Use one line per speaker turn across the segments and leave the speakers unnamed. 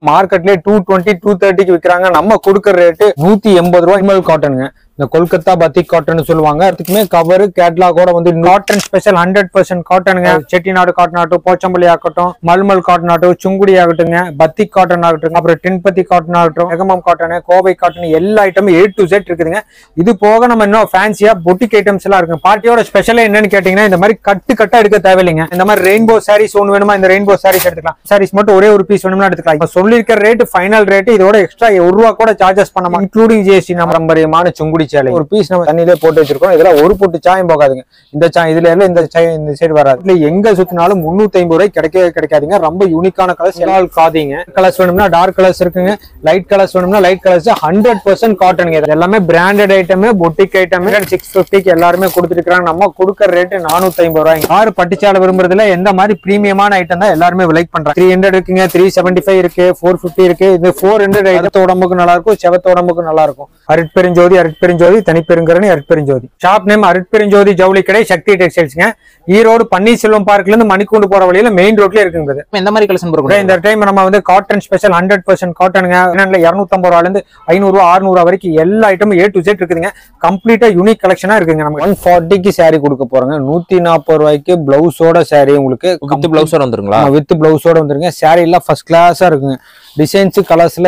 மார்க்கெட்லயே 220 230க்கு விக்கிறாங்க. நம்ம கொடுக்குற ரேட்டு 180 ரூபாய். மல் காட்டனுங்க. இந்த கொல்கத்தா பத்திக் காட்டன் சொல்லுவாங்க. அதுக்குமே கவர் கேட்லாகோட வந்து காட்டன் ஸ்பெஷல் 100% காட்டனுங்க. செட்டிநாடு காட்டன் ஆகட்டும், போச்சம்பள்ளி ஆகட்டும், மல்மல் காட்டன் ஆகட்டும், சுங்குடி ஆகட்டுங்க, பத்திக் காட்டன் ஆகட்டும், அப்புறம் டின்பத்தி காட்டன் ஆகட்டும், எகமம் காட்டன், கோவை காட்டன், எல்லா ஐட்டமும் A to Z இருக்குதுங்க. இது போக நம்ம இன்னும் ஃபேன்சியா பொட்டிக் ஐட்டம்ஸ் எல்லாம் இருக்கு. பார்ட்டியோட ஸ்பெஷல் என்னன்னு கேட்டீங்கன்னா, இந்த மாதிரி கட்டு கட்டா எடுக்க தேவையில்லைங்க. இந்த மாதிரி ரெயின்போ சாரீஸ் ஒன்று வேணுமா, இந்த ரெயின்போ சாரீஸ் எடுத்துக்கலாம். சாரீஸ் மட்டும் ஒரே ஒரு பீஸ் வேணும்னா எடுத்துக்கலாம். இப்ப சொல்லிருக்கிற ரேட் ஃபைனல் ரேட், இதோட எக்ஸ்ட்ரா ₹1 கூட சார்ஜஸ் பண்ணாம, இன்க்ளூடிங் GST. நம்ம பாரம்பரியமான சுங்குடி சேலை ஒரு பீஸ் நம்ம தண்ணியிலே போட்டு வச்சிருக்கோம். இதெல்லாம் ஒரு பொட்டு சாயம் போகாதுங்க. இந்த சாயம் இதுல எல்லாம் இந்த சாயம் இந்த சைடு வராது. எங்க சுத்தினாலும் 350 ரூபாய் கிடைக்காதுங்க. ரொம்ப யூனிக்கான கலர்ஸ் எல்லாம் காதிங்க. கலர்ஸ் வேணும்னா டார்க் கலர்ஸ் இருக்குங்க, லைட் கலர்ஸ் வேணும்னா லைட் கலர்ஸ். 100% காட்டன். எல்லாமே பிராண்டட் ஐட்டம், பொட்டிக் ஐட்டம். 650க்கு எல்லாருமே கொடுத்துருக்காங்க. நம்ம கொடுக்கற ரேட் 450 ரூபாய். யாரு பட்டுச்சாலை விரும்புறதுல எந்த மாதிரி பிரீமியமான ஐட்டம் தான் எல்லாருமே லைக் பண்றாங்க. 300 இருக்குங்க, 375 இருக்கு, 450 இருக்கு. இது 400 ஐட்டத்து உடம்புக்கு நல்லா இருக்கும், செவத்து உடம்புக்கு நல்லா இருக்கும். அருட்பெருஞ்சோதி தனிப்பெருங்கரணி அருட்பெருஞ்சோதி. ஷாப் நேம் அருட்பெருஞ்சோதி ஜவுளி கடை, சக்தி டெக்ஸ்டைல்ஸ்ங்க. ஈரோடு பன்னீர்செல்வம் பார்க்ல இருந்து மணிக்கூண்டு போற வழியில மெயின் ரோட்ல இருக்குங்க.
எந்த மாதிரி கலெக்ஷன் போறோம்
இந்த டைம் நம்ம வந்து காட்டன் ஸ்பெஷல் 100% காட்டனுங்க. 250 ரூபாயில இருந்து 500 ரூபாய் 600 ரூபாய் வரைக்கும் எல்லா ஐட்டமும் A to Z இருக்குதுங்க. கம்ப்ளீட்டா யூனிக் கலெக்ஷனா இருக்குங்க. நம்ம 140க்கு சாரி கொடுக்க போறோங்க. 140 ரூபாய்க்கு பிளவுஸோட சாரி உங்களுக்கு
வித் பிளவுஸோட வந்துருங்களா?
வித் பிளவுஸோட வந்துருங்க. சாரி எல்லாம் ஃபர்ஸ்ட் கிளாஸா இருக்குங்க. டிசைன்ஸ் கலர்ஸ்ல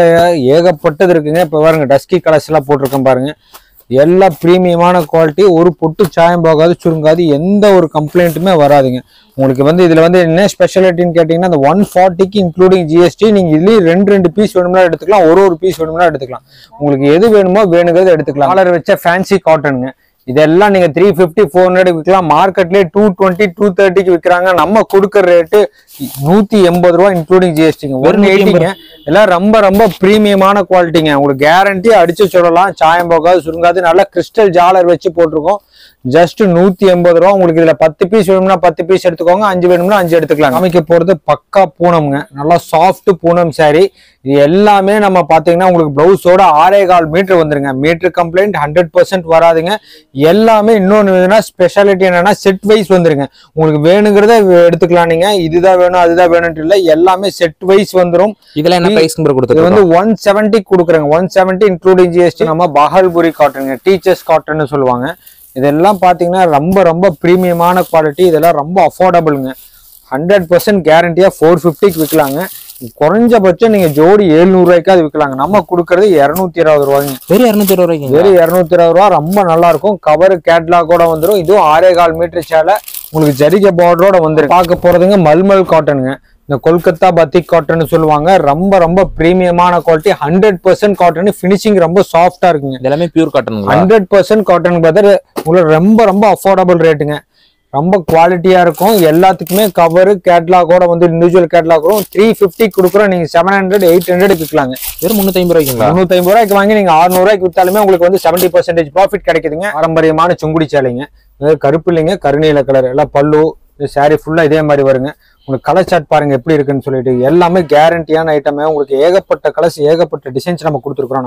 ஏகப்பட்டது இருக்குங்க. இப்ப பாருங்க டஸ்கி கலர்ஸ் எல்லாம் போட்டிருக்கேன் பாருங்க. எல்லா பிரீமியமான குவாலிட்டி. ஒரு பொட்டு சாயம் போகாது, சுருங்காது, எந்த ஒரு கம்ப்ளைண்ட்டுமே வராதுங்க. உங்களுக்கு வந்து இதுல வந்து என்ன ஸ்பெஷாலிட்டின்னு கேட்டீங்கன்னா, அந்த 140க்கு இன்க்ளூடிங் GST. நீங்க இதுலயும் ரெண்டு பீஸ் வேணும்னா எடுத்துக்கலாம், ஒரு பீஸ் வேணும்னா எடுத்துக்கலாம். உங்களுக்கு எது வேணுமோ வேணுங்கிறது எடுத்துக்கலாம். கலர் வச்ச ஃபேன்சி காட்டனுங்க. இதெல்லாம் நீங்க 350 400 விற்கலாம். மார்க்கெட்லயே 220 230க்கு விற்கிறாங்க. நம்ம கொடுக்குற ரேட்டு 180 ரூபாய் இன்க்ளூடிங் GSTங்க. 180ங்க. எல்லாம் ரொம்ப பிரீமியமான குவாலிட்டிங்க. உங்களுக்கு கேரண்டி அடிச்சு சொல்லலாம். சாயம் போகாது, சுருங்காது. நல்லா கிறிஸ்டல் ஜாலர் வச்சு போட்டிருக்கோம். ஜஸ்ட் 180 ரூபா. உங்களுக்கு இதுல 10 பீஸ் வேணும்னா 10 பீஸ் எடுத்துக்கோங்க, 5 வேணும்னா 5 எடுத்துக்கலாம். அமைக்க போறது பக்கா பூனம்ங்க. நல்லா சாஃப்ட் பூனம் சாரி. இது எல்லாமே நம்ம பாத்தீங்கன்னா உங்களுக்கு பிளவுஸோட 6.25 மீட்டர் வந்துருங்க. மீட்டர் கம்ப்ளைண்ட் 100% வராதுங்க. எல்லாமே இன்னொன்னு ஸ்பெஷாலிட்டி என்னன்னா செட் வைஸ் வந்துருங்க. உங்களுக்கு வேணுங்கிறத எடுத்துக்கலாம். நீங்க இதுதான் வேணும் அதுதான் வேணும்னு இல்ல, எல்லாமே செட் வைஸ் வந்துரும்.
இதெல்லாம் என்ன பிரைஸ் கொடுத்துருக்கோம்?
இது வந்து 170 கொடுக்குறாங்க. 170 இன்க்ளூடிங் GST. நம்ம பஹல்புரி காட்டனுங்க, டீச்சர்ஸ் காட்டன் சொல்லுவாங்க. இதெல்லாம் பாத்தீங்கன்னா ரொம்ப பிரீமியமான குவாலிட்டி. இதெல்லாம் ரொம்ப அஃபோர்டபுளுங்க. 100% கேரண்டியா 450க்கு விற்கலாங்க. குறைஞ்சபட்சம் நீங்க ஜோடி 700 ரூபாய்க்காவது விற்கலாங்க. நம்ம கொடுக்கறது 220 ரூபாய்ங்க.
வெறும் 220 ரூபாய்க்கு.
வெறும் 220 ரூபா. ரொம்ப நல்லா இருக்கும். கவர் கேட்லாகோட வந்துடும். இதுவும் 6.25 மீட்டர் சேலை. உங்களுக்கு ஜரிகை பார்டரோட வந்துடும். பார்க்க போறதுங்க மல்மல் காட்டனுங்க. இந்த கொல்கத்தா பத்திக் காட்டன் சொல்லுவாங்க. ரொம்ப பிரீமியமான குவாலிட்டி. 100% காட்டன். பினிஷிங் ரொம்ப சாஃப்டா இருக்குங்க.
எல்லாமே பியூர் காட்டன்.
100% cotton brother. உங்களுக்கு ரொம்ப அஃபோர்டபுள் ரேட்டுங்க. ரொம்ப குவாலிட்டியா இருக்கும். எல்லாத்துக்குமே கவர் கேட்லாகோட வந்து இண்டிவிஜுவல் கேட்லாக் வரும். 350 கொடுக்குறோம். நீங்க 700 800 விற்கலாங்க.
வெறும் 350 ரூபாய்க்குங்களா?
350 ரூபாய்க்கு வாங்கி நீங்க 600 ரூபாய்க்கு வித்தாலுமே உங்களுக்கு வந்து 70% ப்ராஃபிட் கிடைக்குதுங்க. பாரம்பரியமான சுங்குடி சேலைங்க. கருப்பு இல்லைங்க, கருநீல கலர். எல்லாம் பல்லு சாரி ஃபுல்லா இதே மாதிரி வருங்க. உங்களுக்கு கலர் சார்ட் பாருங்க எப்படி இருக்குன்னு சொல்லிட்டு. எல்லாமே கேரண்டியான ஐட்டமே. உங்களுக்கு ஏகப்பட்ட கலர்ஸ் ஏகப்பட்ட டிசைன்ஸ் நம்ம கொடுத்துருக்கோம்.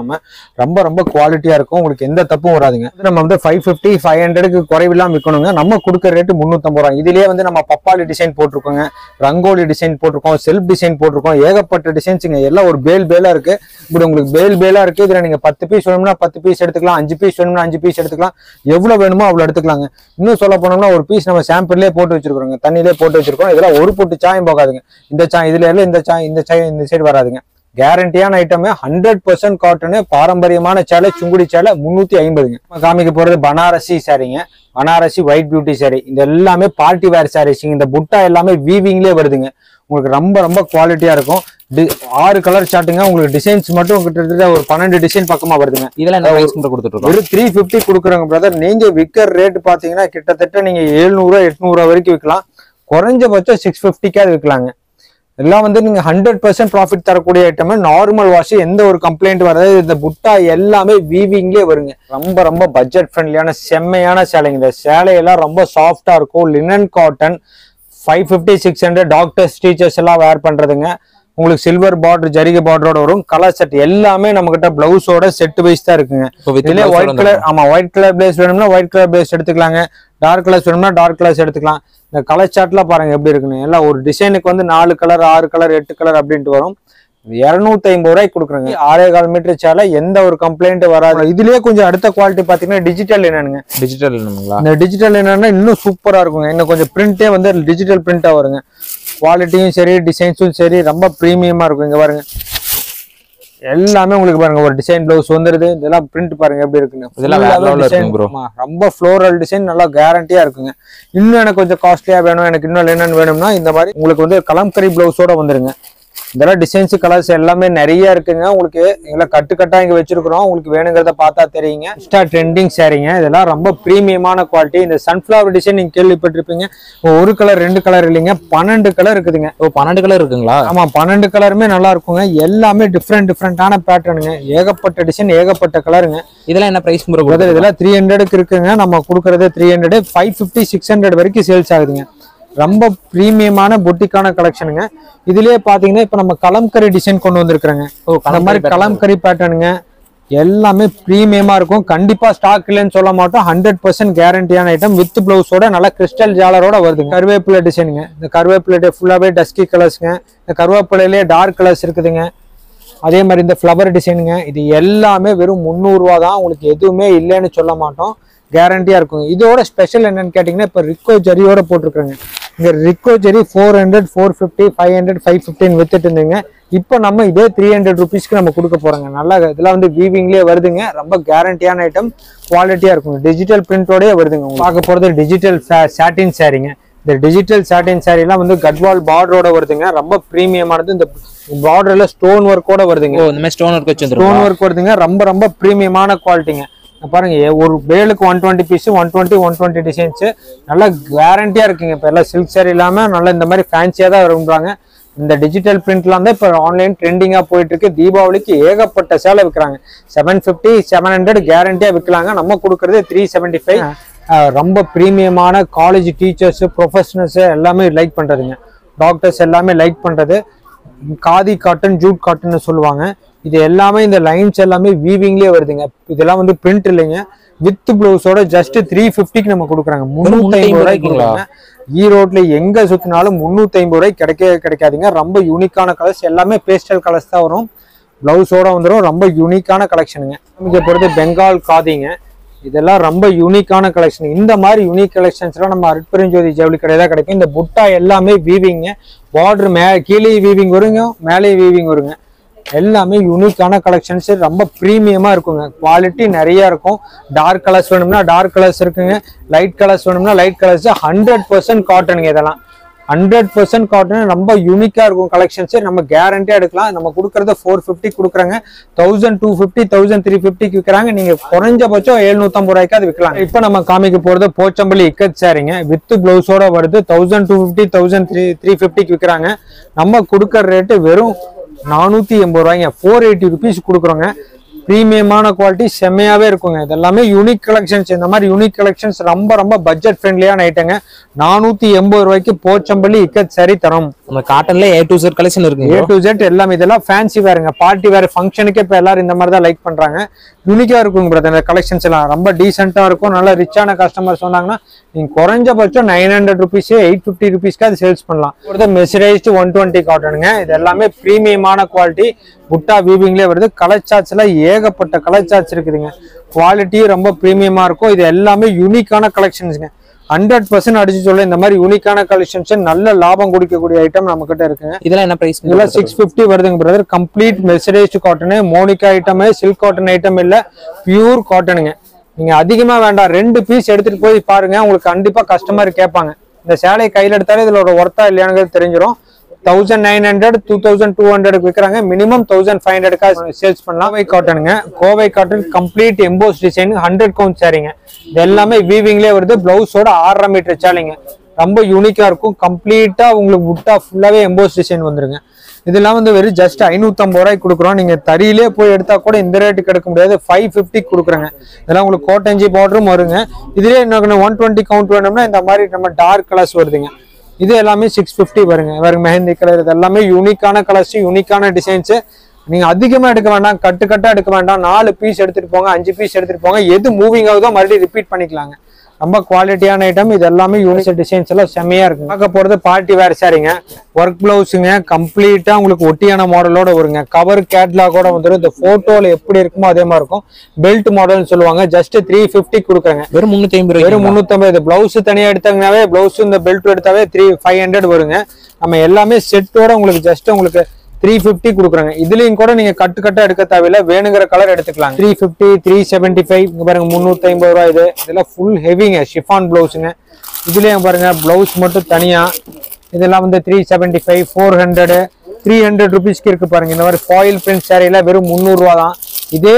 நம்ம ரொம்ப குவாலிட்டியா இருக்கும். உங்களுக்கு எந்த தப்பும் வராதுங்க. நம்ம வந்து 550 500க்கு குறைவில்லாம விற்கணுங்க. நம்ம கொடுக்குற ரேட்டு 350 ரூபாய். இதுலயே வந்து நம்ம பப்பாளி டிசைன் போட்டிருக்கோங்க, ரங்கோலி டிசைன் போட்டிருக்கோம், செல்ஃப் டிசைன் போட்டிருக்கோம். ஏகப்பட்ட டிசைன்ஸுங்க. எல்லாம் ஒரு பேலா இருக்கு. இப்படி உங்களுக்கு பேலா இருக்கு. இதுல நீங்க 10 பீஸ் வேணும்னா 10 பீஸ் எடுத்துக்கலாம், 5 பீஸ் வேணும்னா 5 பீஸ் எடுத்துக்கலாம். எவ்வளவு வேணுமோ அவ்வளவு எடுத்துக்கலாங்க. இன்னும் சொல்ல போனோம்னா ஒரு பீஸ் நம்ம சாம்பிள்லயே போட்டு வச்சிருக்கோம், தண்ணியிலே போட்டு வச்சிருக்கோம். இதெல்லாம் ஒரு பொட்டு சாயம் போகாதுங்க. இந்த சாயம் இதுல எல்லாம் இந்த சாயம் இந்த சைடு வராதுங்க. கேரண்டியான ஐட்டமே. 100% காட்டனு. பாரம்பரியமான சேலை சுங்குடி சேலை 350ங்க. காமிக்க போறது பனாரசி சாரிங்க. Banarasi white beauty sorry. இந்த எல்லாமே பார்ட்டி வேர் சாரீஸ். இந்த புட்டா எல்லாமே வீவிங்லேயே வருதுங்க. உங்களுக்கு ரொம்ப குவாலிட்டியா இருக்கும். 6 கலர் சாட்டுங்க. உங்களுக்கு டிசைன்ஸ் மட்டும் கிட்டத்தட்ட ஒரு 12 டிசைன் பக்கமா வருதுங்க.
இதெல்லாம் கொடுத்துட்டு
ஒரு 350 கொடுக்குறாங்க பிரதர். நீங்க விற்கிற ரேட் பாத்தீங்கன்னா கிட்டத்தட்ட நீங்க 700 800 வரைக்கும் விற்கலாம். குறைஞ்சபட்சம் 650க்காவது விற்கலாங்க. எல்லாம் வந்து நீங்க 100% ப்ராஃபிட் தரக்கூடிய ஐட்டம். நார்மல் வாஷ் எந்த ஒரு கம்ப்ளைண்ட் வராது. இந்த புட்டா எல்லாமே வீவிங்லேயே வருங்க. ரொம்ப பட்ஜெட் ஃப்ரெண்ட்லியான செம்மையான சேலைங்க. இந்த சேலையெல்லாம் ரொம்ப சாஃப்டா இருக்கும். Linen cotton. 550 600 டாக்டர்ஸ் டீச்சர்ஸ் எல்லாம் வேர் பண்றதுங்க. உங்களுக்கு சில்வர் பார்டர் ஜரிகை பார்டரோட வரும். கலர் செட் எல்லாமே நம்ம கிட்ட பிளவுஸோட செட் வைஸ் தான் இருக்குங்க. இதுல ஒயிட் கலர், ஆமா ஒயிட் கலர் பிளேஸ் வேணும்னா ஒயிட் கலர் பிளேஸ் எடுத்துக்கலாங்க. டார்க் கலர்ஸ் வேணும்னா டார்க் கலர்ஸ் எடுத்துக்கலாம். இந்த கலர் சார்ட்ல பாருங்க எப்படி இருக்குன்னு. எல்லாம் ஒரு டிசைனுக்கு வந்து 4 கலர் 6 கலர் 8 கலர் அப்படின்ட்டு வரும். 250 ரூபாய்க்கு கொடுக்குறேங்க. 6.25 மீட்டர் சேலை, எந்த ஒரு கம்ப்ளைண்ட் வராது. இதுலயே கொஞ்சம் அடுத்த குவாலிட்டி பாத்தீங்கன்னா டிஜிட்டல் என்னங்க,
டிஜிட்டல் என்னங்களா?
இந்த டிஜிட்டல் என்னன்னா இன்னும் சூப்பரா இருக்குங்க. இன்னும் கொஞ்சம் பிரிண்டே வந்து டிஜிட்டல் பிரிண்டா வருங்க. குவாலிட்டியும் சரி டிசைன்ஸும் சரி ரொம்ப பிரீமியமா இருக்கும். இங்க பாருங்க எல்லாமே உங்களுக்கு பாருங்க ஒரு டிசைன் பிளவுஸ் வந்துருது. இதெல்லாம் பிரிண்ட் பாருங்க எப்படி இருக்குன்னு. ரொம்ப ஃப்ளோரல் டிசைன், நல்லா கேரண்டியா இருக்குங்க. இன்னும் எனக்கு கொஞ்சம் காஸ்ட்லியா வேணும், எனக்கு இன்னும் என்னன்னு வேணும்னா இந்த மாதிரி உங்களுக்கு வந்து கலம்கரி பிளவுஸோட வந்துருங்க. இதெல்லாம் டிசைன்ஸ் கலர்ஸ் எல்லாமே நிறைய இருக்குங்க. உங்களுக்கு இதெல்லாம் கட்டுக்கட்டா இங்க வச்சிருக்கிறோம். உங்களுக்கு வேணுங்கிறத பார்த்தா தெரியுங்க. இன்ஸ்டா ட்ரெண்டிங் சாரீங்க. இதெல்லாம் ரொம்ப பிரீமியமான குவாலிட்டி. இந்த சன்ஃபிளவர் டிசைன் நீங்க கேள்விப்பட்டிருப்பீங்க. ஒரு கலர் 2 கலர் இல்லைங்க, 12 கலர் இருக்குதுங்க.
12 கலர் இருக்குங்களா?
ஆமா, 12 கலருமே நல்லா இருக்குங்க. எல்லாமே டிஃப்ரெண்டான பேட்டர்னுங்க. ஏகப்பட்ட டிசைன், ஏகப்பட்ட கலருங்க.
இதெல்லாம் என்ன பிரைஸ் ப்ரோ?
இதெல்லாம் 300க்கு இருக்குங்க. நம்ம கொடுக்கறது 300, 550, 600 வரைக்கும் சேல்ஸ் ஆகுதுங்க. ரொம்ப பிரீமியமான பொட்டிக்கான கலெக்ஷனுங்க. இதுலயே பாத்தீங்கன்னா இப்ப நம்ம கலம்கரி டிசைன் கொண்டு வந்திருக்கிறோங்க. அந்த மாதிரி கலம்கரி பேட்டர்னுங்க எல்லாமே பிரீமியமா இருக்கும். கண்டிப்பா ஸ்டாக் இல்லைன்னு சொல்ல மாட்டோம். 100% கேரண்டியான ஐட்டம் வித் பிளவுஸோட நல்ல கிறிஸ்டல் ஜாலரோட வருதுங்க. கருவேப்பிலை டிசைனுங்க. இந்த கருவேப்பிலை ஃபுல்லாவே டஸ்கி கலர்ஸ்ங்க. இந்த கருவேப்பிலையிலே டார்க் கலர்ஸ் இருக்குதுங்க. அதே மாதிரி இந்த ஃப்ளவர் டிசைனுங்க. இது எல்லாமே வெறும் 300 ரூபா தான். உங்களுக்கு எதுவுமே இல்லைன்னு சொல்ல மாட்டோம், கேரண்டியா இருக்குங்க. இதோட ஸ்பெஷல் என்னன்னு கேட்டீங்கன்னா இப்ப ரிக்கோ ஜரியோட போட்டிருக்காங்க. இங்க ரிக்கோ ஜரி 400, 450, 500, 515 வித்துட்டு இருந்தீங்க. இப்போ நம்ம இதே 300 ருபீஸ்க்கு நம்ம கொடுக்க போறோங்க. நல்லா இதெல்லாம் வந்து வீவிங்லயே வருதுங்க. ரொம்ப கேரண்டியான ஐட்டம், குவாலிட்டியா இருக்குங்க. டிஜிட்டல் பிரிண்டோடய வருதுங்க. பார்க்க போறது டிஜிட்டல் சாட்டின் சாரீங்க. இந்த டிஜிட்டல் சாட்டின் சாரி எல்லாம் வந்து கட்வால் பார்டரோட வருதுங்க. ரொம்ப பிரீமியமானது. இந்த பார்டர்ல ஸ்டோன் ஒர்க்கோட வருதுங்க.
இந்த மாதிரி ஸ்டோன் ஒர்க்
வருதுங்க. ரொம்ப பிரீமியமான குவாலிட்டிங்க. பாருங்க ஒரு பேலுக்கு 120 பீஸ், 120 டிசைன்ஸ் நல்லா கேரண்டியா இருக்குங்க. இப்ப எல்லாம் சில்க் சாரி இல்லாம நல்லா இந்த மாதிரி ஃபேன்சியா தான் விரும்புறாங்க. இந்த டிஜிட்டல் பிரிண்ட்லாம் தான் இப்ப ஆன்லைன் ட்ரெண்டிங்கா போயிட்டு இருக்கு. தீபாவளிக்கு ஏகப்பட்ட சேலை விற்கிறாங்க. 750, 700 கேரண்டியா விற்கலாங்க. நம்ம கொடுக்கறது 375. ரொம்ப பிரீமியமான காலேஜ் டீச்சர்ஸ், ப்ரொஃபஷனல்ஸ் எல்லாமே லைக் பண்றதுங்க. டாக்டர்ஸ் எல்லாமே லைக் பண்றது. காதி காட்டன், ஜூட் காட்டன் சொல்லுவாங்க. இது எல்லாமே இந்த லைன்ஸ் எல்லாமே வீவிங்லயே வருதுங்க. இதெல்லாம் வந்து பிரிண்ட் இல்லைங்க. வித் பிளவுஸோட ஜஸ்ட் 350க்கு நம்ம கொடுக்குறாங்க. 350 ரூபாய்க்கு கொடுக்குறாங்க. ஈரோட்ல எங்க சுத்தினாலும் 350 ரூபாய்க்கு கிடைக்காதுங்க. ரொம்ப யூனிக்கான கலர்ஸ், எல்லாமே பேஸ்டல் கலர்ஸ் தான் வரும். பிளவுஸோட வந்துடும். ரொம்ப யூனிக்கான கலெக்ஷனுங்க. இங்க பொறுத்து பெங்கால் காதிங்க. இதெல்லாம் ரொம்ப யூனிக்கான கலெக்ஷன். இந்த மாதிரி யூனிக் கலெக்ஷன்ஸ்லாம் நம்ம அருட்பெருஞ்சோதி ஜவுளி கடையில தான் கிடைக்கும். இந்த புட்டா எல்லாமே வீவிங்க. பார்டர் கீழே வீவிங் வருங்க, மேலே வீவிங் வருங்க. எல்லாமே யூனிக்கான கலெக்ஷன்ஸ். ரொம்ப பிரீமியமா இருக்குங்க. குவாலிட்டி நிறைய இருக்கும். டார்க் கலர்ஸ் வேணும்னா டார்க் கலர்ஸ் இருக்குங்க. லைட் கலர்ஸ் வேணும்னா லைட் கலர்ஸ். 100% காட்டனுங்க. இதெல்லாம் 100% காட்டன். ரொம்ப யூனிக்கா இருக்கும் கலெக்ஷன்ஸ். நம்ம கேரண்டியா எடுக்கலாம். நம்ம கொடுக்கறத 450 கொடுக்குறாங்க. 1250, 1350 விற்கிறாங்க. நீங்க குறைஞ்சபட்சம் 750 ரூபாய்க்கு அது விற்கலாம். இப்ப நம்ம காமிக்க போறது போச்சம்பள்ளி இக்கத் சாரிங்க. வித் பிளவுஸோட வருது. 1250, 1350 விற்கிறாங்க. நம்ம கொடுக்கற ரேட்டு வெறும் 480 ரூபாய்ங்க. 480 ருபீஸ் கொடுக்குறோங்க. பிரீமியமான குவாலிட்டி செம்மையாவே இருக்குங்க. இதெல்லாமே யூனிக் கலெக்ஷன்ஸ். இந்த மாதிரி யூனிக் கலெக்ஷன்ஸ் ரொம்ப பட்ஜெட் ஃப்ரெண்ட்லியான ஐட்டங்க. 480 ரூபாய்க்கு போச்சம்பள்ளி இக்கத் சாரி தரோம்.
நம்ம காட்டன்ல A to Z கலெக்ஷன் இருக்கு.
A to Z எல்லாமே. இதெல்லாம் ஃபேன்சி வேறுங்க. பார்ட்டி வேற ஃபங்க்ஷனுக்கு இப்ப எல்லாரும் இந்த மாதிரி தான் லைக் பண்றாங்க. யூனிக்கா இருக்குங்க பிரதர். இந்த கலெக்ஷன்ஸ் எல்லாம் ரொம்ப டீசென்டா இருக்கும். நல்ல ரிச்சான கஸ்டமர் சொன்னாங்கன்னா நீங்க குறைஞ்சபட்சம் 900 ருபீஸ், 850 ருபீஸ்க்கு அது சேல்ஸ் பண்ணலாம். மெசரைஸ்டு 120 காட்டனுங்க. இது எல்லாமே பிரீமியமான குவாலிட்டி. புட்டா வீவிங்லேயே வருது. கலர் சார்ட்ஸ்ல ஏகப்பட்ட கலர் சார்ட்ஸ் இருக்குதுங்க. குவாலிட்டி ரொம்ப பிரீமியமா இருக்கும். இது எல்லாமே யூனிக்கான கலெக்ஷன்ஸ்ங்க. 100% அடிச்சு சொல்ல இந்த மாதிரி யூனிக்கான கலெக்ஷன்ஸ் நல்ல லாபம் கொடுக்கக்கூடிய ஐட்டம் நம்ம கிட்ட இருக்குங்க.
இதெல்லாம் என்ன பிரைஸ்?
இதெல்லாம் 650 வருதுங்க brother. Complete mercerised cotton, Monica item, silk cotton item இல்ல, பியூர் காட்டனுங்க. நீங்க அதிகமா வேண்டாம், 2 பீஸ் எடுத்துட்டு போய் பாருங்க. உங்களுக்கு கண்டிப்பா கஸ்டமர் கேட்பாங்க. இந்த சேலை கையில எடுத்தாலே இதுல ஒரு ஒர்த்தா இல்லையானு தெரிஞ்சிடும். 1900, 2200 விற்கிறாங்க. மினிமம் 1500 சேல்ஸ் பண்ணலாம். கோவை காட்டனுங்க. Kovai cotton complete emboss design 100 count சாரிங்க. இது எல்லாமே வீவிங்லேயே வருது. பிளவுஸோட 6.5 மீட்டர் சாலிங்க. ரொம்ப யூனிக்கா இருக்கும். கம்ப்ளீட்டா உங்களுக்கு புட்டா ஃபுல்லாவே எம்போஸ் டிசைன் வந்துருங்க. இதெல்லாம் வந்து வெறும் ஜஸ்ட் 550 ரூபாய்க்கு கொடுக்குறோம். நீங்க தறியிலே போய் எடுத்தா கூட இந்த ரேட்டுக்கு எடுக்க முடியாது. 550 கொடுக்குறேங்க. இதெல்லாம் உங்களுக்கு கோட்டஞ்சி பார்டரும் வருங்க. இதுலேயே இன்னும் 120 கவுண்ட் வேணும்னா இந்த மாதிரி நம்ம டார்க் கலர்ஸ் வருதுங்க. இது எல்லாமே 650 வருங்க. மெஹந்தி கலர். இது எல்லாமே யூனிக்கான கலர்ஸ், யூனிக்கான டிசைன்ஸ். நீங்க அதிகமா எடுக்க வேண்டாம், கட்டா எடுக்க வேண்டாம். 4 பீஸ் எடுத்துட்டு போங்க, 5 பீஸ் எடுத்துட்டு போங்க. எது மூவிங் ஆகுதோ மறுபடியும் ரிப்பீட் பண்ணிக்கலாங்க. ரொம்ப குவாலிட்டியான ஐட்டம். இது எல்லாமே யூனிக் டிசைன்ஸ் எல்லாம் செம்மையா இருக்கு. பார்க்க போறது பார்ட்டி வேர் சாரிங்க, ஒர்க் பிளவுஸுங்க, கம்ப்ளீட்டா உங்களுக்கு ஒட்டியான மாடலோட வருங்க. கவர் கேட்லாகோட வந்துடும். இந்த போட்டோல எப்படி இருக்குமோ அதே மாதிரி இருக்கும். பெல்ட் மாடல்னு சொல்லுவாங்க. ஜஸ்ட் 350 கொடுக்குறாங்க.
வெறும் 350.
வெறும் 350. பிளவுஸ் தனியா எடுத்தாங்கனாவே பிளவுஸ் இந்த பெல்ட் எடுத்தாவே 500 வருங்க. நம்ம எல்லாமே செட்டோட உங்களுக்கு ஜஸ்ட் உங்களுக்கு 350 கொடுக்குறாங்க. இதுலயும் கூட நீங்க கட்டா எடுக்க தேவையில்ல, வேணுங்கிற கலர் எடுத்துக்கலாம். 350, 375 இங்க பாருங்க 350 ரூபாய். இதெல்லாம் ஃபுல் ஹெவிங்க, ஷிஃபான் பிளவுஸுங்க. இதுலயும் பாருங்க பிளவுஸ் மட்டும் தனியா. இதெல்லாம் வந்து 375, 400, 300 ருபீஸ்க்கு இருக்கு பாருங்க. இந்த மாதிரி ஃபாயில் பிரிண்ட் சாரியில வெறும் 300 ரூபா தான். இதே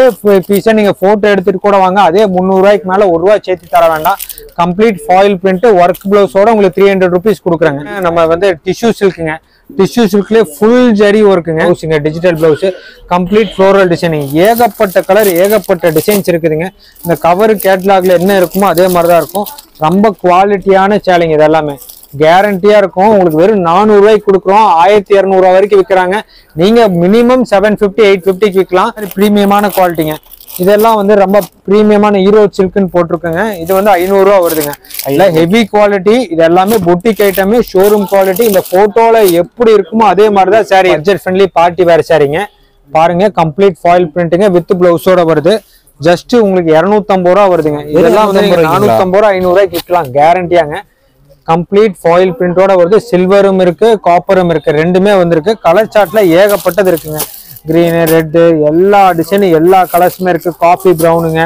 பீஸை நீங்க போட்டோ எடுத்துட்டு கூட வாங்க, அதே 300 ரூபாய்க்கு மேல 1 ரூபாய் சேர்த்து தர வேண்டாம். கம்ப்ளீட் ஃபாயில் பிரிண்ட் ஒர்க் பிளவுஸோட உங்களுக்கு 300 ருபீஸ் கொடுக்குறாங்க. நம்ம வந்து டிஷ்யூ சில்க்குங்க, டிஷ்யூ சில்க்லயே ஃபுல் ஜரி ஒர்க்குங்க. Digital blouse, complete floral designing, ஏகப்பட்ட கலர், ஏகப்பட்ட டிசைன்ஸ் இருக்குதுங்க. இந்த கவர் கேட்லாக்ல என்ன இருக்குமோ அதே மாதிரிதான் இருக்கும். ரொம்ப குவாலிட்டியான சேலைங்க. இது எல்லாமே கேரண்டியா இருக்கும். உங்களுக்கு வெறும் 400 ரூபாய்க்கு கொடுக்குறோம். 1200 ரூபாய் வரைக்கும் விற்கிறாங்க. நீங்க மினிமம் 750, 850 விற்கலாம். பிரீமியமான குவாலிட்டிங்க. இதெல்லாம் வந்து ரொம்ப பிரீமியமான ஹீரோ சில்க்னு போட்டிருக்குங்க. இது வந்து 500 ரூபா வருதுங்க. Heavy quality. இது எல்லாமே பொட்டிக் ஐட்டம், ஷோரூம் குவாலிட்டி. இந்த போட்டோல எப்படி இருக்குமோ அதே மாதிரிதான் sorry. Budget friendly party wear சாரிங்க. பாருங்க கம்ப்ளீட் ஃபாயில் பிரிண்ட்டுங்க வித் பிளவுஸோட வருது. ஜஸ்ட் உங்களுக்கு 250 ரூபா வருதுங்க. இதெல்லாம் வந்து 450 ரூபா 500 ரூபாய்க்கு விற்கலாம் கேரண்டியாங்க. கம்ப்ளீட் ஃபாயில் பிரிண்டோட வருது. சில்வரும் இருக்கு, காப்பரும் இருக்கு, ரெண்டுமே வந்திருக்கு. கலர் சார்ட்ல ஏகப்பட்டது இருக்குங்க. கிரீனு, ரெட்டு, எல்லா டிசைனும் எல்லா கலர்ஸுமே இருக்கு. காஃபி ப்ரௌனுங்க,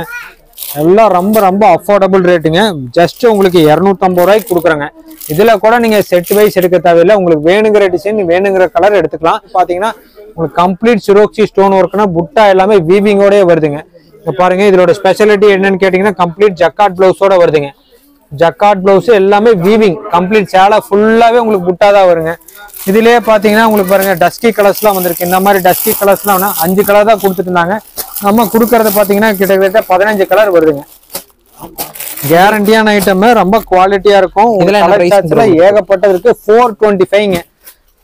எல்லாம் ரொம்ப ரொம்ப அஃபோர்டபுள் ரேட்டுங்க. ஜஸ்ட் உங்களுக்கு 250 ரூபாய்க்கு கொடுக்குறாங்க. இதுல கூட நீங்க செட் வைஸ் எடுக்க தேவையில்லை. உங்களுக்கு வேணுங்கிற டிசைன், வேணுங்கிற கலர் எடுத்துக்கலாம். பாத்தீங்கன்னா உங்களுக்கு கம்ப்ளீட் சிரோக்சி ஸ்டோன் ஒர்க்னா புட்டா எல்லாமே வீவிங்கோடய வருதுங்க. பாருங்க இதோட ஸ்பெஷாலிட்டி என்னன்னு கேட்டீங்கன்னா கம்ப்ளீட் ஜக்கார்ட் பிளவுஸோட வருதுங்க. ஜக்கார்ட் பிளவுஸ் எல்லாமே வீவிங், கம்ப்ளீட் சேலை ஃபுல்லாவே உங்களுக்கு புட்டாதான் வருங்க. இதுலயே பாத்தீங்கன்னா உங்களுக்கு பாருங்க டஸ்கி கலர்ஸ்லாம் வந்திருக்கு. இந்த மாதிரி டஸ்கி கலர்ஸ்லாம் 5 கலர் தான் கொடுத்துட்டு இருந்தாங்க. நம்ம கொடுக்கறத பாத்தீங்கன்னா கிட்டத்தட்ட 15 கலர் வருதுங்க. கேரண்டியான ஐட்டம், ரொம்ப குவாலிட்டியா இருக்கும். ஏகப்பட்டது இருக்கு. 425ங்க.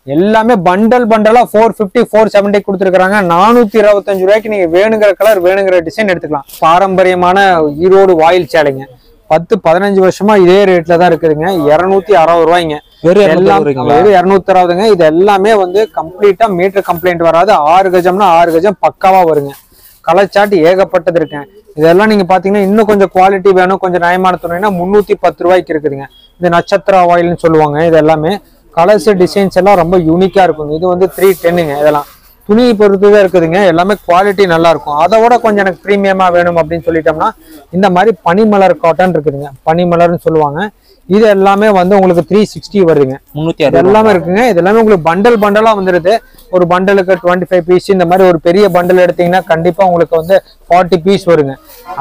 எல்லாமே பண்டல் பண்டலா 450, 470 கொடுத்துருக்காங்க. 425 ரூபாய்க்கு நீங்க வேணுங்கிற கலர், வேணுங்கிற டிசைன் எடுத்துக்கலாம். பாரம்பரியமான ஈரோடு வாயில் சேலைங்க. 10-15 வருஷமா இதே ரேட்ல தான் இருக்குதுங்க. 260 ரூபாய்ங்க. வெறும் 260ங்க. இது எல்லாமே வந்து கம்ப்ளீட்டா மீட்டர் கம்ப்ளைண்ட் வராது. 6 கஜம்னா 6 கஜம் பக்காவா வருங்க. கலர் சார்ட் ஏகப்பட்டது இருக்குங்க. இதெல்லாம் நீங்க பாத்தீங்கன்னா இன்னும் கொஞ்சம் குவாலிட்டி வேணும், கொஞ்சம் நியாயமான துணைனா 310 ரூபாய்க்கு இருக்குதுங்க. இது நட்சத்திர ஆயில்னு சொல்லுவாங்க. இது எல்லாமே கலர்ஸ் டிசைன்ஸ் எல்லாம் ரொம்ப யூனிக்கா இருக்குங்க. இது வந்து 310ங்க. இதெல்லாம் துணியை பொறுத்துதான் இருக்குதுங்க. எல்லாமே குவாலிட்டி நல்லா இருக்கும். அதை விட கொஞ்சம் எனக்கு பிரீமியமா வேணும் அப்படின்னு சொல்லிட்டோம்னா இந்த மாதிரி பனிமலர் காட்டன் இருக்குதுங்க. பனிமலர்னு சொல்லுவாங்க. இது எல்லாமே வந்து உங்களுக்கு 360 வருதுங்க. 360 எல்லாமே இருக்குங்க. இது எல்லாமே உங்களுக்கு பண்டல் பண்டலா வந்துருது. ஒரு பண்டலுக்கு 25 பீஸ். இந்த மாதிரி ஒரு பெரிய பண்டல் எடுத்தீங்கன்னா கண்டிப்பா உங்களுக்கு வந்து 40 பீஸ் வருங்க.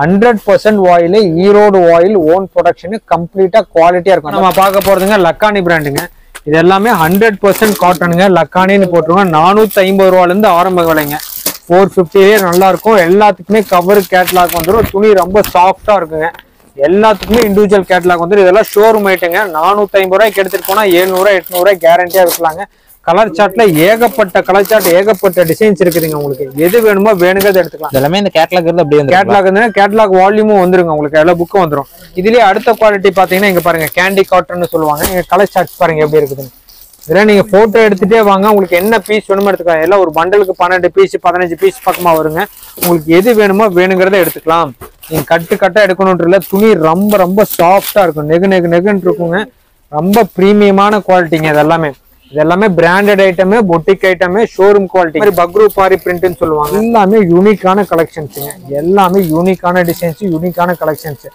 100% வாயில், ஈரோடு வாயில் ஓன் ப்ரொடக்ஷன், கம்ப்ளீட்டா குவாலிட்டியா இருக்கும். நம்ம பார்க்க போறதுங்க லக்கானி பிராண்டுங்க. இது எல்லாமே 100% காட்டனுங்க. லக்கானின்னு போட்டுருவோங்க. 450 ரூபாயில இருந்து ஆரம்ப விலைங்க. 450 நல்லா இருக்கும். எல்லாத்துக்குமே கவர் கேட்லாக் வந்துடும். துணி ரொம்ப சாஃப்டா இருக்குங்க. எல்லாத்துக்குமே இண்டிவிஜுவல் கேட்லாக் வந்துடும். இதெல்லாம் ஷோரூம் ஐட்டுங்க. 450 ரூபாய்க்கு எடுத்துட்டு போனா 700, 800 ரூபாய் கேரண்டியா விற்கலாங்க. கலர் சார்ட்ல ஏகப்பட்ட கலர் சார்ட், ஏகப்பட்ட டிசைன்ஸ் இருக்குதுங்க. உங்களுக்கு எது வேணுமோ வேணுங்கிறத எடுத்துக்கலாம்.
எல்லாமே இந்த கேட்லாக் இருந்து அப்படியே
கேட்லாக் இருந்தா கேட்லாக் வால்யூமும் வந்துருங்க. உங்களுக்கு எல்லா புக்கும் வந்துடும். இதுலயே அடுத்த குவாலிட்டி பாத்தீங்கன்னா இங்க பாருங்க கேண்டி காட்டன் சொல்லுவாங்க. இங்க கலர் சார்ட்ஸ் பாருங்க எப்படி இருக்குதுன்னு. இதெல்லாம் நீங்க போட்டோ எடுத்துட்டே வாங்க. உங்களுக்கு என்ன பீஸ் வேணுமோ எடுத்துக்கலாம். எல்லாம் ஒரு பண்டலுக்கு 12 பீஸ், 15 பீஸ் பக்கமா வருங்க. உங்களுக்கு எது வேணுமோ வேணுங்கிறத எடுத்துக்கலாம். நீங்க கட்டா எடுக்கணும்ன்ற இல்ல. துணி ரொம்ப ரொம்ப சாஃப்டா இருக்கும். நெகுன்னு இருக்குங்க. ரொம்ப பிரீமியமான குவாலிட்டிங்க. இது எல்லாமே branded item, boutique item, showroom quality. Bagru பாரி பிரிண்ட்னு சொல்லுவாங்க. எல்லாமே யூனிக்கான கலெக்ஷன்ஸுங்க. எல்லாமே யூனிக்கான டிசைன்ஸ், யூனிக்கான கலெக்ஷன்ஸ்.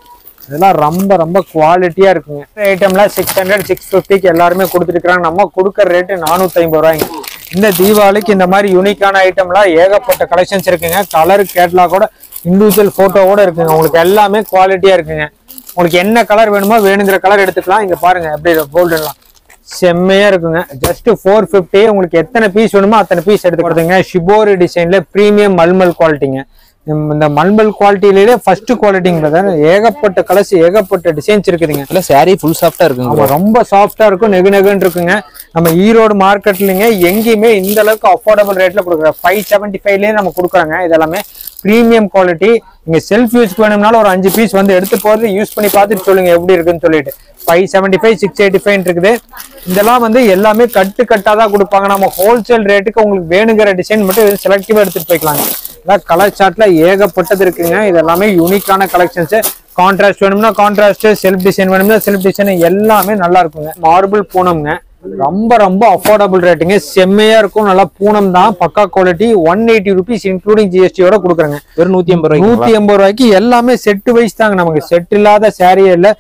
இதெல்லாம் ரொம்ப ரொம்ப குவாலிட்டியா இருக்குங்க. ஐட்டம்லாம் 600, 650க்கு எல்லாருமே கொடுத்துருக்காங்க. நம்ம கொடுக்குற ரேட்டு 450 ரூபாய்ங்க. இந்த தீபாவளிக்கு இந்த மாதிரி யூனிக்கான ஐட்டம்லாம் ஏகப்பட்ட கலெக்ஷன்ஸ் இருக்குங்க. கலர் கேட்லாகோட இண்டிவிஜுவல் போட்டோவோட இருக்குங்க. உங்களுக்கு எல்லாமே குவாலிட்டியா இருக்குங்க. உங்களுக்கு என்ன கலர் வேணுமோ வேணுங்கிற கலர் எடுத்துக்கலாம். இங்க பாருங்க எப்படி கோல்டன்லாம் செம்மையா இருக்குங்க. ஜஸ்ட் 450. உங்களுக்கு எத்தனை பீஸ் வேணுமோ அத்தனை பீஸ் எடுத்துக்கிடுங்க. ஷிபோரி டிசைன்ல பிரீமியம் மல்மல் குவாலிட்டிங்க. இந்த மல்மல் குவாலிட்டியிலே ஃபர்ஸ்ட் குவாலிட்டிங்கிறத ஏகப்பட்ட கலர்ஸ் ஏகப்பட்ட டிசைன்ஸ் இருக்குதுங்க.
இல்ல சாரி ஃபுல் சாஃப்டா இருக்குங்க.
ரொம்ப சாஃப்டா இருக்கும், நெகுன்னு இருக்குங்க. நம்ம ஈரோடு மார்க்கெட்லங்க எங்கேயுமே இந்த அளவுக்கு அஃபோர்டபுள் ரேட்ல கொடுக்குறோம். 575லேயே நம்ம கொடுக்குறாங்க. இதெல்லாமே பிரீமியம் குவாலிட்டி. நீங்க செல்ஃப் யூஸ்க்கு வேணும்னாலும் ஒரு 5 பீஸ் வந்து எடுத்து போறது யூஸ் பண்ணி பார்த்துட்டு சொல்லுங்க எப்படி இருக்குன்னு சொல்லிட்டு. 575 685 இருக்குது. இதெல்லாம் வந்து எல்லாமே கட்டு கட்டா தான் கொடுப்பாங்க. நம்ம ஹோல்சேல் ரேட்டுக்கு உங்களுக்கு வேணுங்கிற டிசைன் மட்டும் செலக்டிவா எடுத்துட்டு போய்க்கலாங்க. கலர் சார்ட்ல ஏகப்பட்டது இருக்குங்க. இது எல்லாமே யூனிக்கான கலெக்ஷன்ஸ். கான்ட்ராஸ்ட் வேணும்னா கான்ட்ராஸ்ட், செல்ஃப் டிசைன் வேணும்னா செல்ஃப் டிசைன் எல்லாமே நல்லா இருக்குங்க. மார்பிள் பூனம்ங்க, ரொம்ப ரொம்ப அஃபோர்டபுள் ரேட்டுங்க. செம்மையா இருக்கும், நல்லா பூனம் தான், பக்கா குவாலிட்டி. 180 rupees இன்க்ளூடிங் ஜிஎஸ்டியோட கொடுக்குறாங்க.
வெறும்
180 ரூபாய்க்கு எல்லாமே செட் வைஸ் தாங்க. நமக்கு செட் இல்லாத சாரியே இல்ல,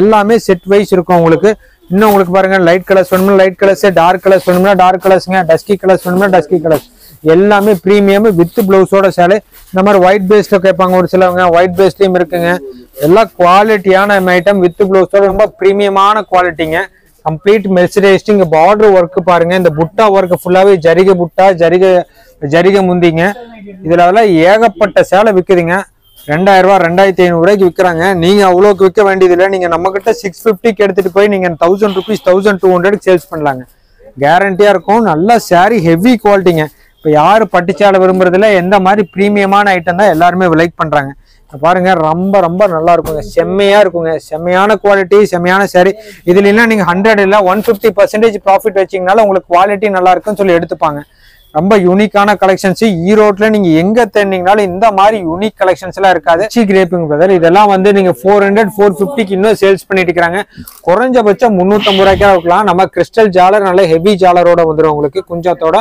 எல்லாமே செட் வைஸ் இருக்கும் உங்களுக்கு. இன்னும் உங்களுக்கு பாருங்க, லைட் கலர்ஸ் வேணும்னா லைட் கலர்ஸ், டார்க் கலர்ஸ் வேணும்னா டார்க் கலர்ஸ்ங்க, டஸ்கி கலர்ஸ் வேணும்னா டஸ்கி கலர்ஸ், எல்லாமே பிரீமியம் வித் பிளவுஸோட சேலை. இந்த மாதிரி ஒயிட் பேஸ்ல கேட்பாங்க ஒரு சிலவங்க, ஒயிட் பேஸ்லயும் இருக்குங்க. எல்லாம் குவாலிட்டியான ஐட்டம் வித் பிளவுஸோட, ரொம்ப பிரீமியமான குவாலிட்டிங்க. கம்ப்ளீட் மெர்சரைஸ்டிங். பார்டர் ஒர்க் பாருங்க, இந்த புட்டா ஒர்க் ஃபுல்லாவே ஜரிகை புட்டா, ஜரிகை முந்திங்க. இதுல அதெல்லாம் ஏகப்பட்ட சேலை விற்குதுங்க. 2000 ரூபாய் 2500 ரூபாய்க்கு விற்கிறாங்க. நீங்க அவ்வளோக்கு விற்க வேண்டியது இல்லை. நீங்க நம்ம கிட்ட 650க்கு எடுத்துட்டு போய் நீங்க 1000 rupees 1200 சேல்ஸ் பண்ணலாங்க. கேரண்டியா இருக்கும். நல்ல சாரி, ஹெவி குவாலிட்டிங்க. இப்போ யாரு பட்டுச்சாலை விரும்புறதுல எந்த மாதிரி பிரீமியமான ஐட்டம் தான் எல்லாருமே லைக் பண்றாங்க. பாருங்க, ரொம்ப ரொம்ப நல்லா இருக்குங்க, செம்மையா இருக்குங்க. செம்மையான குவாலிட்டி, செம்மையான சாரி. இதுல எல்லாம் நீங்க 100 இல்ல 150% ப்ராஃபிட் வச்சீங்கனால உங்களுக்கு குவாலிட்டி நல்லா இருக்குன்னு சொல்லி எடுத்துப்பாங்க. ரொம்ப யூனிக்கான கலெக்ஷன்ஸ். ஈரோட்ல நீங்க எங்க தேடினீங்கனாலும் இந்த மாதிரி யூனிக் கலெக்ஷன்ஸ் எல்லாம் இருக்காது. கிரேப்பிங் பிரதர், இதெல்லாம் வந்து நீங்க 400 450க்கு இன்னும் சேல்ஸ் பண்ணிட்டு இருக்காங்க. குறைஞ்சபட்சம் 350 ரூபாய்க்கா இருக்கலாம். நம்ம கிறிஸ்டல் ஜாலர் நல்ல ஹெவி ஜாலரோட வந்துடும் உங்களுக்கு, குஞ்சத்தோட.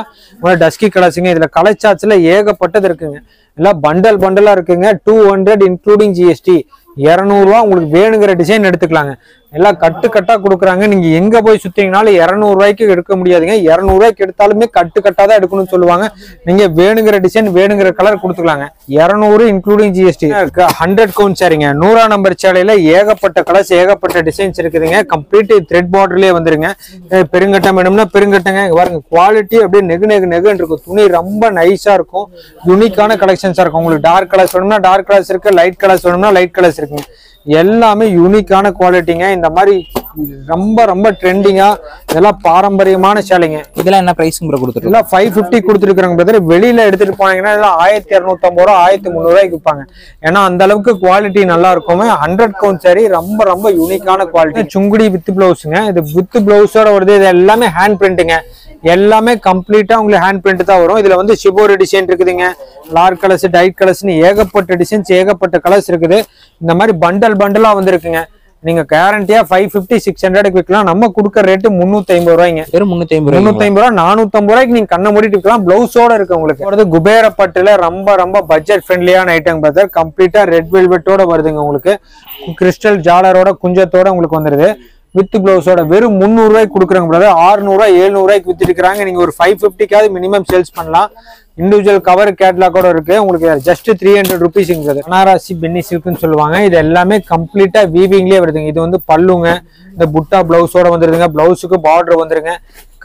டஸ்கி கலர்ஸுங்க. இதுல கலர் சார்ட்ஸ்ல ஏகப்பட்டது இருக்குங்க. எல்லாம் பண்டலா இருக்குங்க. 200 இன்க்ளூடிங் ஜிஎஸ்டி. 200 ரூபா உங்களுக்கு வேணுங்கிற டிசைன் எடுத்துக்கலாங்க. எல்லாம் கட்டு கட்டா கொடுக்குறாங்க. நீங்க எங்க போய் சுத்தீங்கனாலும் 200 ரூபாய்க்கு எடுக்க முடியாதுங்க. 200 ரூபாய்க்கு எடுத்தாலுமே கட்டு கட்டா தான் எடுக்கணும்னு சொல்லுவாங்க. நீங்க வேணுங்கிற டிசைன் வேணுங்கிற கலர் கொடுத்துக்கலாங்க. 200 including GST. 100 கவுண்ட் சாரிங்க. 100 நம்பர் சேலையில ஏகப்பட்ட கலர்ஸ், ஏகப்பட்ட டிசைன்ஸ் இருக்குதுங்க. கம்ப்ளீட் த்ரெட் பார்டர்லயே வந்துருங்க. பெருங்கட்டம் வேணும்னா பெருங்கட்டங்க. பாருங்க, குவாலிட்டி அப்படியே நெகுன்னு இருக்கும். துணி ரொம்ப நைஸா இருக்கும். யூனிக்கான கலெக்ஷன்ஸா இருக்கும். உங்களுக்கு டார்க் கலர்ஸ் வேணும்னா டார்க் கலர்ஸ் இருக்கு, லைட் கலர்ஸ் வேணும்னா லைட் கலர்ஸ் இருக்குங்க. எல்லாமே யூனிக்கான குவாலிட்டிங்க. இந்த மாதிரி ரொம்ப ரொம்ப ட்ரெண்டிங்கா, இதெல்லாம் பாரம்பரியமான சேலைங்க.
இதெல்லாம் என்ன பிரைஸ் கொடுத்துருக்கு?
இதெல்லாம் 550 கொடுத்துருக்காங்க பிரதர். வெளியில எடுத்துட்டு போனீங்கன்னா இதெல்லாம் 1250 ரூபா 1300 ரூபாய்க்கு விற்பாங்க. ஏன்னா அந்த அளவுக்கு குவாலிட்டி நல்லா இருக்கும். 100 கவுண்ட் சாரி, ரொம்ப ரொம்ப யூனிக்கான குவாலிட்டி. சுங்குடி வித் பிளவுஸுங்க. இது வித் பிளவுஸோட வருது. இது எல்லாமே ஹேண்ட் பிரிண்ட்டுங்க. எல்லாமே கம்ப்ளீட்டா உங்களுக்கு ஹேண்ட் பிரிண்ட் தான் வரும். இதுல வந்து ஷிபோரி டிசைன் இருக்குதுங்க, டார்க் கலர்ஸ், டைட் கலர்ஸ்னு ஏகப்பட்ட டிசைன்ஸ், ஏகப்பட்ட கலர்ஸ் இருக்குது. இந்த மாதிரி பண்டலா வந்துருக்குங்க. நீங்க கேரண்டியா 550 600க்கு விற்கலாம். நம்ம கொடுக்குற ரேட்டு 350 ரூபாய்ங்க.
வெறும் 350
ரூபா 450 ரூபாய்க்கு நீங்க கண்ணை மூடிட்டு விற்கலாம். பிளவுஸோட இருக்கு உங்களுக்கு. குபேர பட்டுல ரொம்ப ரொம்ப பட்ஜெட் ஃப்ரெண்ட்லியான ஐட்டம் பார்த்தா கம்ப்ளீட்டா ரெட் வெல்வெட்டோட வருதுங்க. உங்களுக்கு கிறிஸ்டல் ஜாலரோட குஞ்சத்தோட உங்களுக்கு வந்துருது. வித் பிளவுஸோட வெறும் 300 ரூபாய்க்கு கொடுக்குறாங்க பிரதர். 600 ரூபாய் 700 ரூபாய்க்கு வித்துட்டு இருக்காங்க. நீங்க ஒரு 550க்காவது மினிமம் சேல்ஸ் பண்ணலாம். இண்டிவிஜுவல் கவர் கேட்லாகோட இருக்கு. உங்களுக்கு ஜஸ்ட் 300 rupeesங்கிறது. பனாரசி பென்னி சில்க்னு சொல்லுவாங்க. இது எல்லாமே கம்ப்ளீட்டா வீவிங்லயே வருதுங்க. இது வந்து பல்லுங்க. இந்த புட்டா பிளவுஸோட வந்துருதுங்க. பிளவுஸுக்கு பார்டர் வந்துருங்க.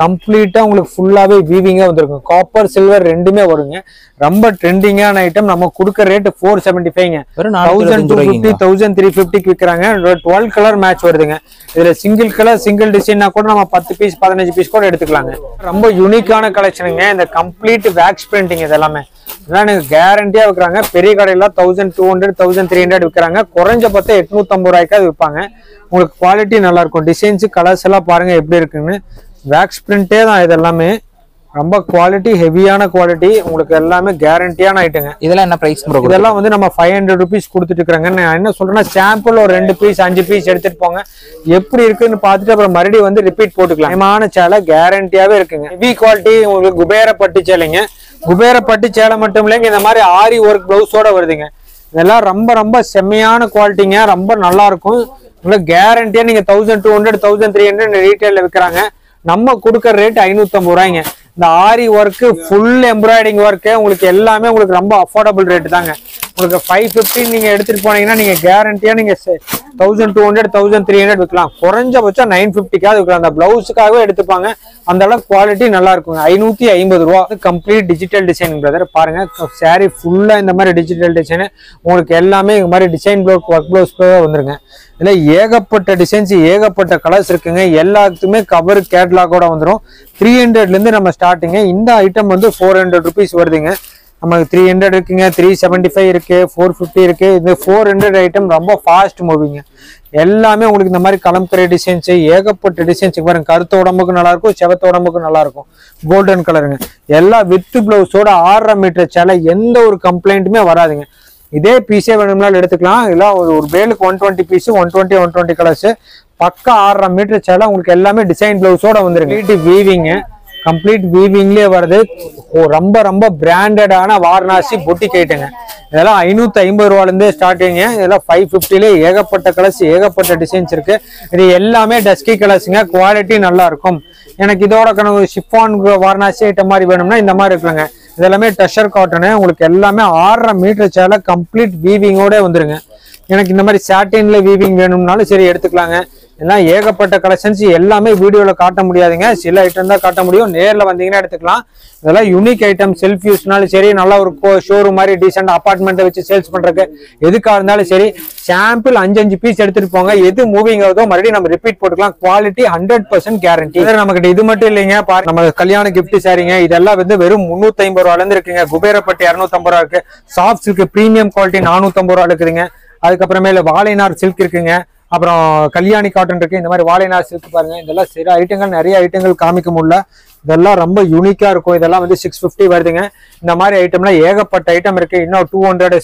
கம்ப்ளீட்டா உங்களுக்கு ஃபுல்லாவே வீவிங்கா வந்துருக்கும். காப்பர் சில்வர் ரெண்டுமே வருங்க. ரொம்ப ட்ரெண்டிங்கான ஐட்டம். நம்ம கொடுக்குற ரேட் 475ங்க. 1250 1350க்கு விற்கிறாங்க. 12 கலர் மேட்ச் வருதுங்க. இதுல சிங்கிள் கலர் சிங்கிள் டிசைன்னா கூட நம்ம 10 பீஸ் 15 பீஸ் கூட எடுத்துக்கலாங்க. ரொம்ப யூனிக்கான கலெக்ஷனுங்க. இந்த கம்ப்ளீட் வேக்ஸ் பிரிண்டிங் இது எல்லாமே கேரண்டியா விற்கிறாங்க. பெரிய கடையில 1200 1300 விற்கிறாங்க. குறைஞ்ச பத்த 850 ரூபாய்க்காவது விற்பாங்க. உங்களுக்கு குவாலிட்டி நல்லா இருக்கும். டிசைன்ஸ் கலர்ஸ் எல்லாம் பாருங்க எப்படி இருக்குன்னு. வேக்ஸ் பிரிண்டே தான் இது எல்லாமே. ரொம்ப குவாலிட்டி, ஹெவியான குவாலிட்டி. உங்களுக்கு எல்லாமே கேரண்டியான ஐட்டங்க.
இதெல்லாம் என்ன பிரைஸ்?
இதெல்லாம் வந்து நம்ம 500 rupees கொடுத்துட்டு இருக்காங்க. நான் என்ன சொல்றேன்னா, சாம்பிள் ஒரு 2 பீஸ் 5 பீஸ் எடுத்துட்டு போங்க. எப்படி இருக்குன்னு பார்த்துட்டு அப்புறம் மறுபடியும் வந்து ரிப்பீட் போட்டுக்கலாம். சேலை கேரண்டியாவே இருக்குங்க. Heavy quality. உங்களுக்கு குபேர பட்டு சேலைங்க. குபேர பட்டு சேலை மட்டும் இல்லைங்க, இந்த மாதிரி ஆரி ஒர்க் பிளவுஸோட வருதுங்க. இதெல்லாம் ரொம்ப ரொம்ப செம்மையான குவாலிட்டிங்க. ரொம்ப நல்லா இருக்கும். உங்களுக்கு கேரண்டியா நீங்க 1200 1300 ரீட்டைல்ல விற்கிறாங்க. நம்ம கொடுக்குற ரேட் 550 ரூபாய்ங்க. இந்த ஆரி ஒர்க் ஃபுல் எம்ப்ராய்டிங் ஒர்க் உங்களுக்கு எல்லாமே உங்களுக்கு ரொம்ப அஃபோர்டபுள் ரேட் தாங்க. உங்களுக்கு 550 நீங்க எடுத்துட்டு போனீங்கன்னா நீங்க கேரண்டியா நீங்க 1200 1300 விற்கலாம். குறைஞ்சபட்சம் 950க்காவது விற்கலாம். அந்த பிளவுஸுக்காகவே எடுத்துப்பாங்க. அந்த அளவுக்கு குவாலிட்டி நல்லா இருக்குங்க. 550 ரூபா கம்ப்ளீட் டிஜிட்டல் டிசைன் பிரதர். பாருங்க சாரி ஃபுல்லா இந்த மாதிரி டிஜிட்டல் டிசைன் உங்களுக்கு எல்லாமே இந்த மாதிரி டிசைன் பிளவுஸ் ஒர்க் பிளவுஸ் வந்துருங்க. இதுல ஏகப்பட்ட டிசைன்ஸ் ஏகப்பட்ட கலர்ஸ் இருக்குங்க. எல்லாத்துக்குமே கவர் கேட்லாகோட வந்துடும். 300ல இருந்து நம்ம ஸ்டார்டிங்க. இந்த ஐட்டம் வந்து 400 ருபீஸ் வருதுங்க. நமக்கு 300 இருக்குங்க, 375 இருக்கு, 450 இருக்கு. இது 400 ஐட்டம் ரொம்ப ஃபாஸ்ட் மூவிங்க. எல்லாமே உங்களுக்கு இந்த மாதிரி கலம்கரை டிசைன்ஸ் ஏகப்பட்ட டிசைன்ஸ் பாருங்க. கருத்த உடம்புக்கு நல்லா இருக்கும், செவத்த உடம்புக்கு நல்லா இருக்கும். கோல்டன் கலருங்க. எல்லாம் வித் பிளவுஸோட 6.5 மீட்டர் சேலை. எந்த ஒரு கம்ப்ளைண்ட்டுமே வராதுங்க. இதே பீஸே வேணும்னாலும் எடுத்துக்கலாம். இல்லை ஒரு பேலுக்கு 120 பீஸ் 120 கலர்ஸ் பக்கா 6.5 மீட்டர் சேலை. உங்களுக்கு எல்லாமே டிசைன் பிளவுஸோட வந்துருங்க. வீவிங்க கம்ப்ளீட் வீவிங்லயே வருது. ரொம்ப ரொம்ப பிராண்டடான வாரணாசி பொட்டிக் ஐட்டங்க. இதெல்லாம் 550 ரூபால இருந்தே ஸ்டார்டிங்க. இதெல்லாம் 550லே ஏகப்பட்ட கலர்ஸ் ஏகப்பட்ட டிசைன்ஸ் இருக்கு. இது எல்லாமே டஸ்கி கலர்ஸுங்க. குவாலிட்டி நல்லா இருக்கும். எனக்கு இதோட கனவு ஷிஃபான் வாரணாசி ஐட்டம் மாதிரி வேணும்னா இந்த மாதிரி இருக்குங்க. இதெல்லாமே டஷர் காட்டனு. உங்களுக்கு எல்லாமே 6.5 மீட்டர் சேலை கம்ப்ளீட் வீவிங்கோட வந்துருங்க. எனக்கு இந்த மாதிரி சாட்டின்ல வீவிங் வேணும்னாலும் சரி எடுத்துக்கலாங்க. எல்லாம் ஏகப்பட்ட கலெக்ஷன்ஸ் எல்லாமே வீடியோல காட்ட முடியாதுங்க. சில ஐட்டம் தான் காட்ட முடியும். நேர்ல வந்தீங்கன்னா எடுத்துக்கலாம். இதெல்லாம் யூனிக் ஐட்டம். செல்ஃப் யூஸ்னாலும் சரி, நல்லா ஒரு ஷோரூம் மாதிரி டீசென்ட் அபார்ட்மெண்ட்டை வச்சு சேல்ஸ் பண்றதுக்கு எதுக்காக இருந்தாலும் சரி, சாம்பிள் 5 பீஸ் எடுத்துட்டு போங்க. எது மூவிங் ஆகுதோ மறுபடியும் நம்ம ரிப்பீட் போட்டுக்கலாம். Quality 100% guarantee. நமக்கு இது மட்டும் இல்லைங்க. நம்ம கல்யாண கிஃப்ட் சாரிங்க. இதெல்லாம் வந்து வெறும் 350 ரூபால இருந்து இருக்குங்க. குபேரப்பட்டி 250 ரூபா இருக்கு. சாஃப்ட் சில்க் பிரீமியம் குவாலிட்டி 450 ரூபா இருக்குதுங்க. அதுக்கப்புறமேல வாழைநார் சில்க் இருக்குங்க. அப்புறம் கல்யாணி காட்டன் இருக்கு. இந்த மாதிரி வாழைநார் சில்க் பாருங்க. இதெல்லாம் சில ஐட்டங்கள் நிறைய ஐட்டங்கள் காமிக்க முடியல. இதெல்லாம் ரொம்ப யூனிக்கா இருக்கும். இதெல்லாம் வந்து 650 வருதுங்க. இந்த மாதிரி ஐட்டம்லாம் ஏகப்பட்ட ஐட்டம் இருக்கு. இன்னும் 200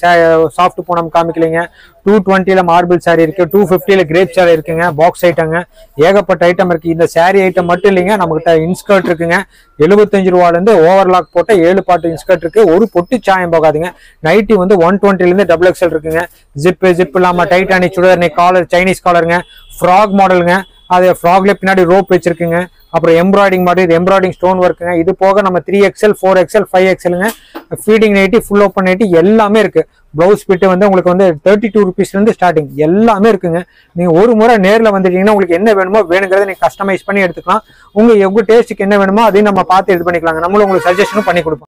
சாஃப்ட் பூனம் காமிக்கலைங்க. 220ல மார்பிள் சாரி இருக்கு. 250ல கிரேப் சாரி இருக்குங்க. பாக்ஸ் ஐட்டங்க ஏகப்பட்ட ஐட்டம் இருக்கு. இந்த சாரி ஐட்டம் மட்டும் இல்லைங்க. நம்மகிட்ட இன்ஸ்கர்ட் இருக்குங்க. 75 ரூபால இருந்து ஓவர்லாக் போட்ட 7 பாட்டு இன்ஸ்கர்ட் இருக்கு. ஒரு பொட்டு சாயம் போகாதுங்க. நைட்டி வந்து 120ல இருந்து XXL இருக்குங்க. ஜிப் இல்லாம டைட்டானிக் சுடிதார் காலர் சைனீஸ் காலருங்க. ஃப்ராக் மாடலுங்க. அது ஃப்ராக்ல பின்னாடி ரோப் வச்சிருக்குங்க. அப்புறம் எம்ப்ராய்டிங் மாதிரி எம்ப்ராய்டிங் ஸ்டோன் ஒர்க்குங்க. இது போக நம்ம 3XL 4XL 5XLங்க feeding nightie full open nightie எல்லாமே இருக்கு. பிளவுஸ் பிட்டு வந்து உங்களுக்கு வந்து 32 ருபீஸ்ல இருந்து ஸ்டார்டிங் எல்லாமே இருக்குங்க. நீங்க ஒரு முறை நேர்ல வந்துட்டீங்கன்னா உங்களுக்கு என்ன வேணுமோ வேணுங்கிறத நீங்க கஸ்டமைஸ் பண்ணி எடுத்துக்கலாம். உங்க டேஸ்ட்டுக்கு என்ன வேணுமோ அதையும் நம்ம பார்த்து இது பண்ணிக்கலாங்க. நம்மளும் உங்களுக்கு சஜஷனும் பண்ணி கொடுப்போம்.